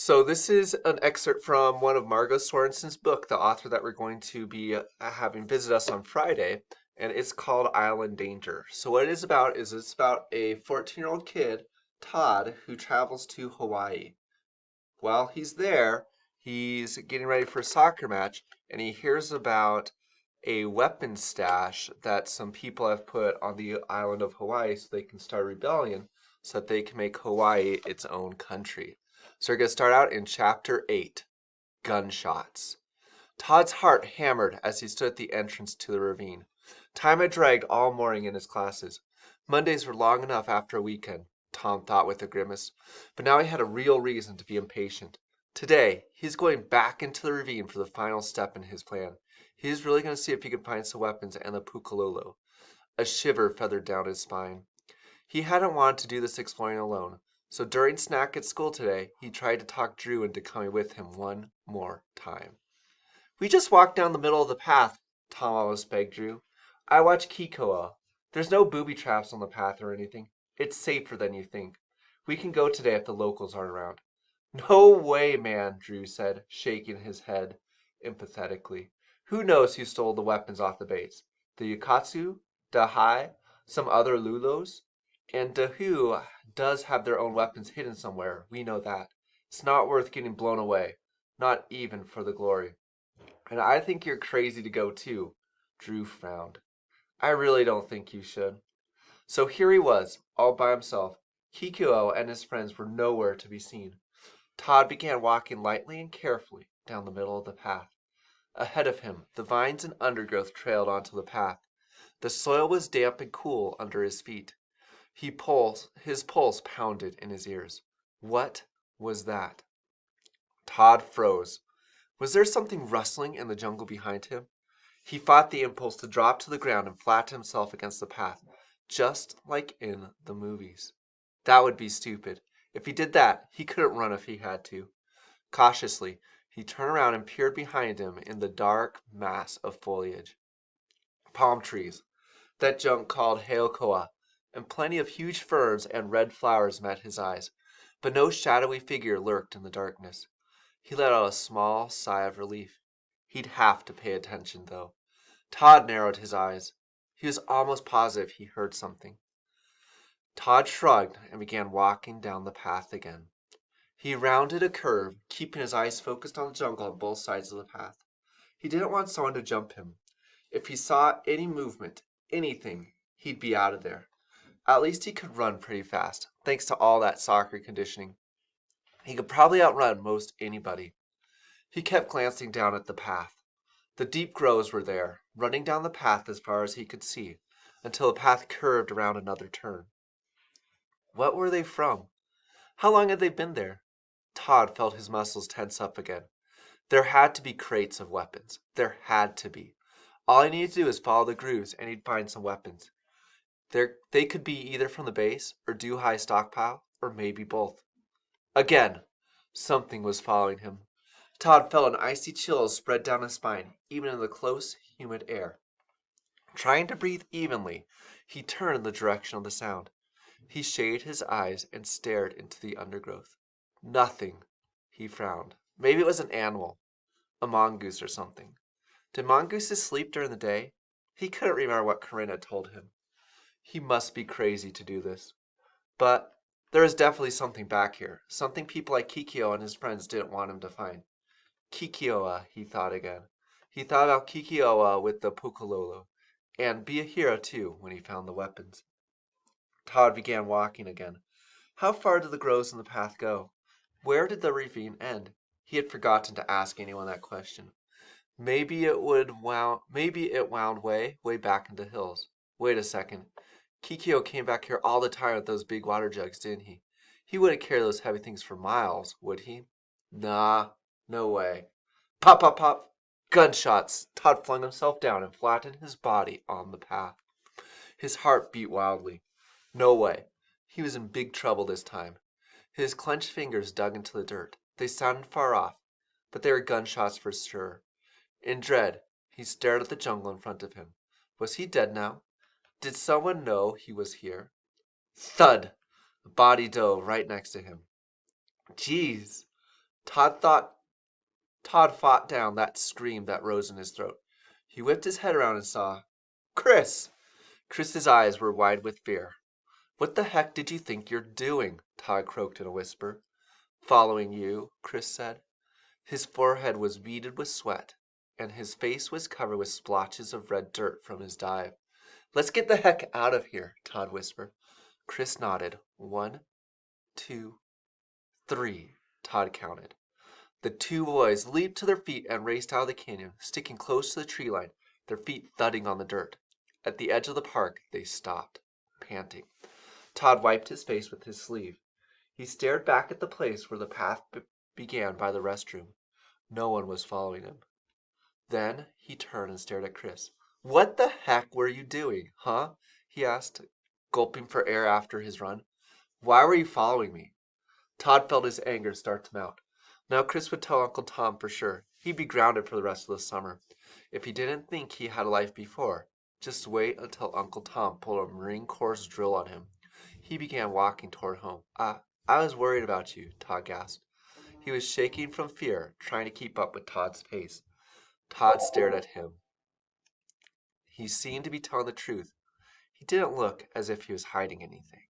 So this is an excerpt from one of Margo Sorenson's book, the author that we're going to be having visit us on Friday, and it's called Island Danger. So what it is about is it's about a 14-year-old kid, Todd, who travels to Hawaii. While he's there, he's getting ready for a soccer match, and he hears about a weapon stash that some people have put on the island of Hawaii so they can start a rebellion so that they can make Hawaii its own country. So we're going to start out in chapter 8, Gunshots. Todd's heart hammered as he stood at the entrance to the ravine. Time had dragged all morning in his classes. Mondays were long enough after a weekend, Tom thought with a grimace, but now he had a real reason to be impatient. Today, he's going back into the ravine for the final step in his plan. He was really going to see if he could find some weapons and the pukalolo. A shiver feathered down his spine. He hadn't wanted to do this exploring alone, so during snack at school today, he tried to talk Drew into coming with him one more time. We just walked down the middle of the path, Tom almost begged Drew. I watched Kikoa. There's no booby traps on the path or anything. It's safer than you think. We can go today if the locals aren't around. No way, man, Drew said, shaking his head emphatically. Who knows who stole the weapons off the base? The Yukatsu? Dahai? Some other Lulos? And Dahu does have their own weapons hidden somewhere, we know that. It's not worth getting blown away, not even for the glory. And I think you're crazy to go too, Drew frowned. I really don't think you should. So here he was, all by himself. Kikuo and his friends were nowhere to be seen. Todd began walking lightly and carefully down the middle of the path. Ahead of him, the vines and undergrowth trailed onto the path. The soil was damp and cool under his feet. His pulse pounded in his ears. What was that? Todd froze. Was there something rustling in the jungle behind him? He fought the impulse to drop to the ground and flatten himself against the path, just like in the movies. That would be stupid. If he did that, he couldn't run if he had to. Cautiously, he turned around and peered behind him in the dark mass of foliage. Palm trees, that junk called heokoa, and plenty of huge ferns and red flowers met his eyes, but no shadowy figure lurked in the darkness. He let out a small sigh of relief. He'd have to pay attention, though. Todd narrowed his eyes. He was almost positive he heard something. Todd shrugged and began walking down the path again. He rounded a curve, keeping his eyes focused on the jungle on both sides of the path. He didn't want someone to jump him. If he saw any movement, anything, he'd be out of there. At least he could run pretty fast, thanks to all that soccer conditioning. He could probably outrun most anybody. He kept glancing down at the path. The deep groves were there, running down the path as far as he could see, until the path curved around another turn. What were they from? How long had they been there? Todd felt his muscles tense up again. There had to be crates of weapons. There had to be. All he needed to do was follow the grooves, and he'd find some weapons. They could be either from the base, or High stockpile, or maybe both. Again, something was following him. Todd felt an icy chill spread down his spine, even in the close, humid air. Trying to breathe evenly, he turned in the direction of the sound. He shaded his eyes and stared into the undergrowth. Nothing. He frowned. Maybe it was an animal. A mongoose or something. Did mongooses sleep during the day? He couldn't remember what Corinne had told him. He must be crazy to do this. But there is definitely something back here. Something people like Kikyo and his friends didn't want him to find. Kikioa, he thought again. He thought about Kikioa with the Pukalolo, and be a hero too when he found the weapons. Todd began walking again. How far did the groves in the path go? Where did the ravine end? He had forgotten to ask anyone that question. Maybe it wound way back into hills. Wait a second. Kikyo came back here all the time with those big water jugs, didn't he? He wouldn't carry those heavy things for miles, would he? Nah, no way. Pop, pop, pop. Gunshots. Todd flung himself down and flattened his body on the path. His heart beat wildly. No way. He was in big trouble this time. His clenched fingers dug into the dirt. They sounded far off, but they were gunshots for sure. In dread, he stared at the jungle in front of him. Was he dead now? Did someone know he was here? Thud! A body dove right next to him. Jeez! Todd thought Todd fought down that scream that rose in his throat. He whipped his head around and saw Chris. Chris's eyes were wide with fear. What the heck did you think you're doing? Todd croaked in a whisper. Following you, Chris said. His forehead was beaded with sweat, and his face was covered with splotches of red dirt from his dive. Let's get the heck out of here, Todd whispered. Chris nodded. 1, 2, 3, Todd counted. The two boys leaped to their feet and raced out of the canyon, sticking close to the tree line, their feet thudding on the dirt. At the edge of the park, they stopped, panting. Todd wiped his face with his sleeve. He stared back at the place where the path began by the restroom. No one was following him. Then he turned and stared at Chris. What the heck were you doing, huh? He asked, gulping for air after his run. Why were you following me? Todd felt his anger start to mount. Now Chris would tell Uncle Tom for sure. He'd be grounded for the rest of the summer. If he didn't think he had a life before, just wait until Uncle Tom pulled a Marine Corps drill on him. He began walking toward home. I was worried about you, Todd gasped. He was shaking from fear, trying to keep up with Todd's pace. Todd stared at him. He seemed to be telling the truth. He didn't look as if he was hiding anything.